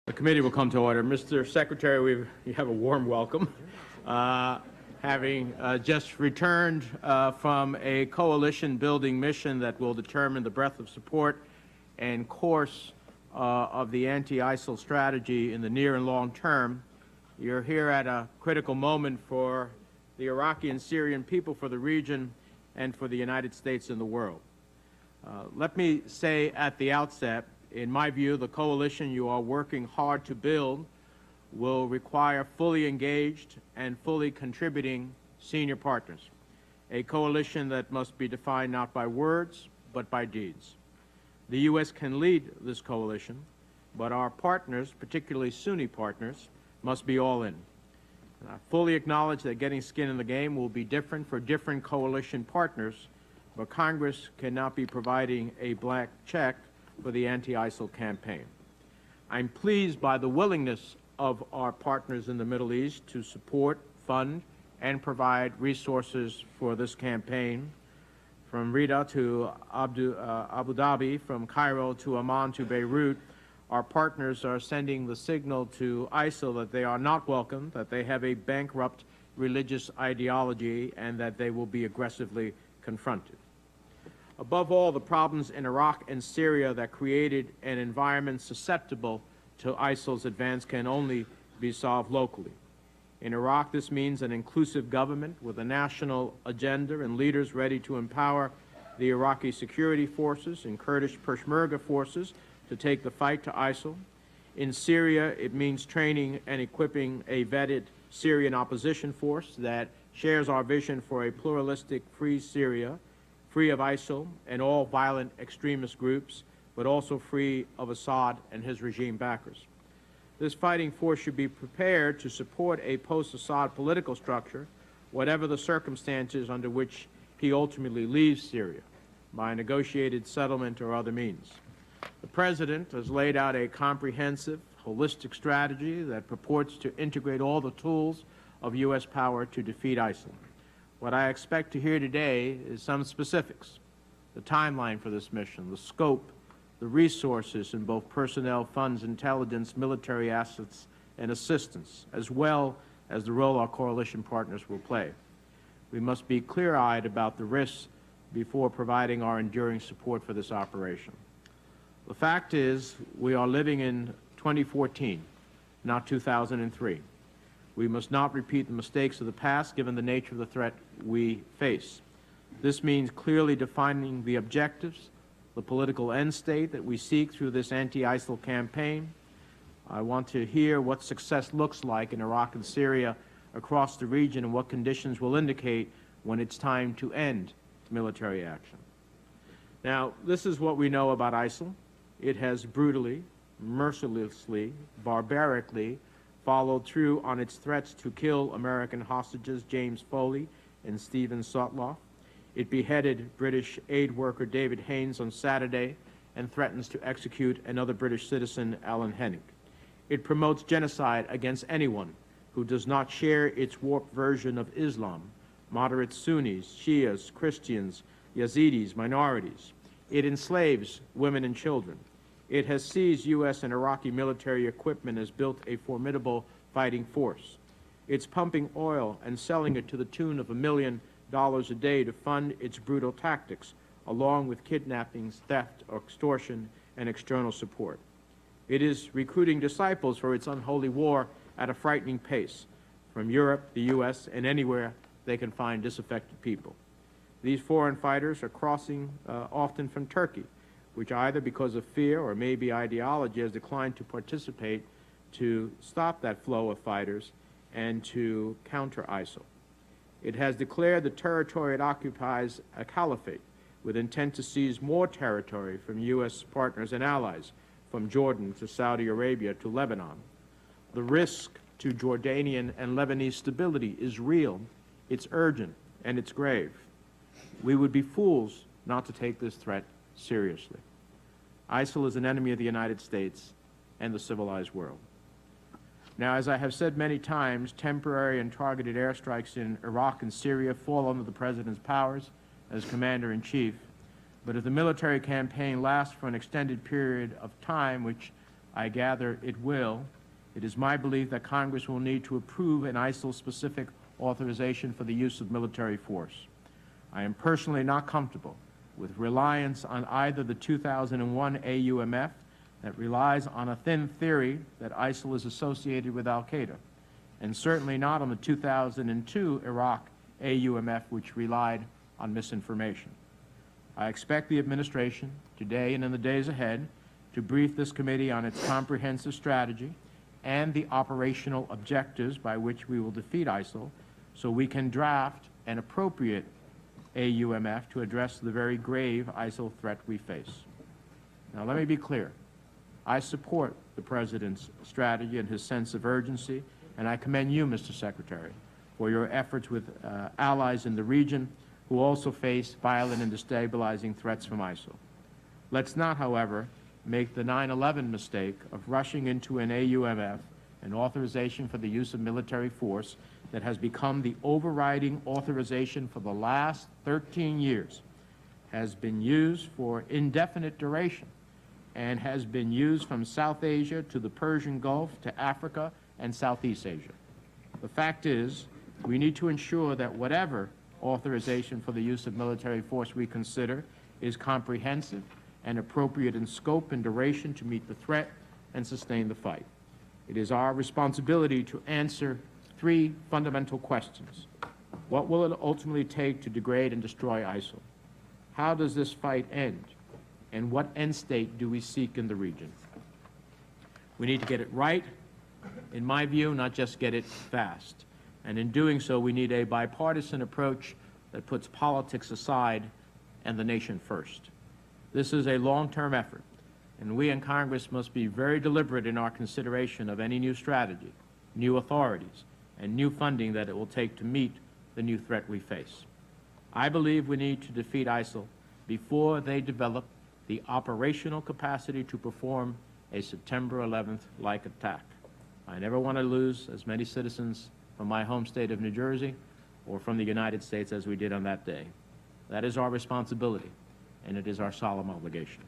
The committee will come to order. Mr. Secretary, you have a warm welcome. Having just returned from a coalition-building mission that will determine the breadth of support and course of the anti-ISIL strategy in the near and long term, you're here at a critical moment for the Iraqi and Syrian people, for the region, and for the United States and the world. Let me say at the outset, in my view, the coalition you are working hard to build will require fully engaged and fully contributing senior partners, a coalition that must be defined not by words, but by deeds. The U.S. can lead this coalition, but our partners, particularly Sunni partners, must be all in. And I fully acknowledge that getting skin in the game will be different for different coalition partners, but Congress cannot be providing a blank check for the anti-ISIL campaign. I'm pleased by the willingness of our partners in the Middle East to support, fund, and provide resources for this campaign. From Riyadh to Abu Dhabi, from Cairo to Amman to Beirut, our partners are sending the signal to ISIL that they are not welcome, that they have a bankrupt religious ideology, and that they will be aggressively confronted. Above all, the problems in Iraq and Syria that created an environment susceptible to ISIL's advance can only be solved locally. In Iraq, this means an inclusive government with a national agenda and leaders ready to empower the Iraqi security forces and Kurdish Peshmerga forces to take the fight to ISIL. In Syria, it means training and equipping a vetted Syrian opposition force that shares our vision for a pluralistic, free Syria, free of ISIL and all violent extremist groups, but also free of Assad and his regime backers. This fighting force should be prepared to support a post-Assad political structure, whatever the circumstances under which he ultimately leaves Syria, by negotiated settlement or other means. The President has laid out a comprehensive, holistic strategy that purports to integrate all the tools of U.S. power to defeat ISIL. What I expect to hear today is some specifics, the timeline for this mission, the scope, the resources in both personnel, funds, intelligence, military assets, and assistance, as well as the role our coalition partners will play. We must be clear-eyed about the risks before providing our enduring support for this operation. The fact is, we are living in 2014, not 2003. We must not repeat the mistakes of the past, given the nature of the threat we face. This means clearly defining the objectives, the political end state that we seek through this anti-ISIL campaign. I want to hear what success looks like in Iraq and Syria across the region and what conditions will indicate when it's time to end military action. Now, this is what we know about ISIL. It has brutally, mercilessly, barbarically followed through on its threats to kill American hostages James Foley and Stephen Sotloff. It beheaded British aid worker David Haines on Saturday and threatens to execute another British citizen, Alan Hennig. It promotes genocide against anyone who does not share its warped version of Islam, moderate Sunnis, Shias, Christians, Yazidis, minorities. It enslaves women and children. It has seized U.S. and Iraqi military equipment and has built a formidable fighting force. It's pumping oil and selling it to the tune of $1 million a day to fund its brutal tactics, along with kidnappings, theft, extortion, and external support. It is recruiting disciples for its unholy war at a frightening pace, from Europe, the U.S., and anywhere they can find disaffected people. These foreign fighters are crossing often from Turkey, which either because of fear or maybe ideology has declined to participate to stop that flow of fighters and to counter ISIL. It has declared the territory it occupies a caliphate with intent to seize more territory from U.S. partners and allies, from Jordan to Saudi Arabia to Lebanon. The risk to Jordanian and Lebanese stability is real, it's urgent, and it's grave. We would be fools not to take this threat seriously. ISIL is an enemy of the United States and the civilized world. Now, as I have said many times, temporary and targeted airstrikes in Iraq and Syria fall under the President's powers as Commander-in-Chief, but if the military campaign lasts for an extended period of time, which I gather it will, it is my belief that Congress will need to approve an ISIL-specific authorization for the use of military force. I am personally not comfortable with reliance on either the 2001 AUMF that relies on a thin theory that ISIL is associated with al-Qaeda, and certainly not on the 2002 Iraq AUMF, which relied on misinformation. I expect the administration, today and in the days ahead, to brief this committee on its comprehensive strategy and the operational objectives by which we will defeat ISIL, so we can draft an appropriate AUMF to address the very grave ISIL threat we face. Now, let me be clear. I support the President's strategy and his sense of urgency, and I commend you, Mr. Secretary, for your efforts with allies in the region who also face violent and destabilizing threats from ISIL. Let's not, however, make the 9/11 mistake of rushing into an AUMF, an authorization for the use of military force that has become the overriding authorization for the last 13 years, has been used for indefinite duration, and has been used from South Asia to the Persian Gulf to Africa and Southeast Asia. The fact is, we need to ensure that whatever authorization for the use of military force we consider is comprehensive and appropriate in scope and duration to meet the threat and sustain the fight. It is our responsibility to answer three fundamental questions. What will it ultimately take to degrade and destroy ISIL? How does this fight end? And what end state do we seek in the region? We need to get it right, in my view, not just get it fast. And in doing so, we need a bipartisan approach that puts politics aside and the nation first. This is a long-term effort, and we in Congress must be very deliberate in our consideration of any new strategy, new authorities, and new funding that it will take to meet the new threat we face. I believe we need to defeat ISIL before they develop the operational capacity to perform a September 11th-like attack. I never want to lose as many citizens from my home state of New Jersey or from the United States as we did on that day. That is our responsibility, and it is our solemn obligation.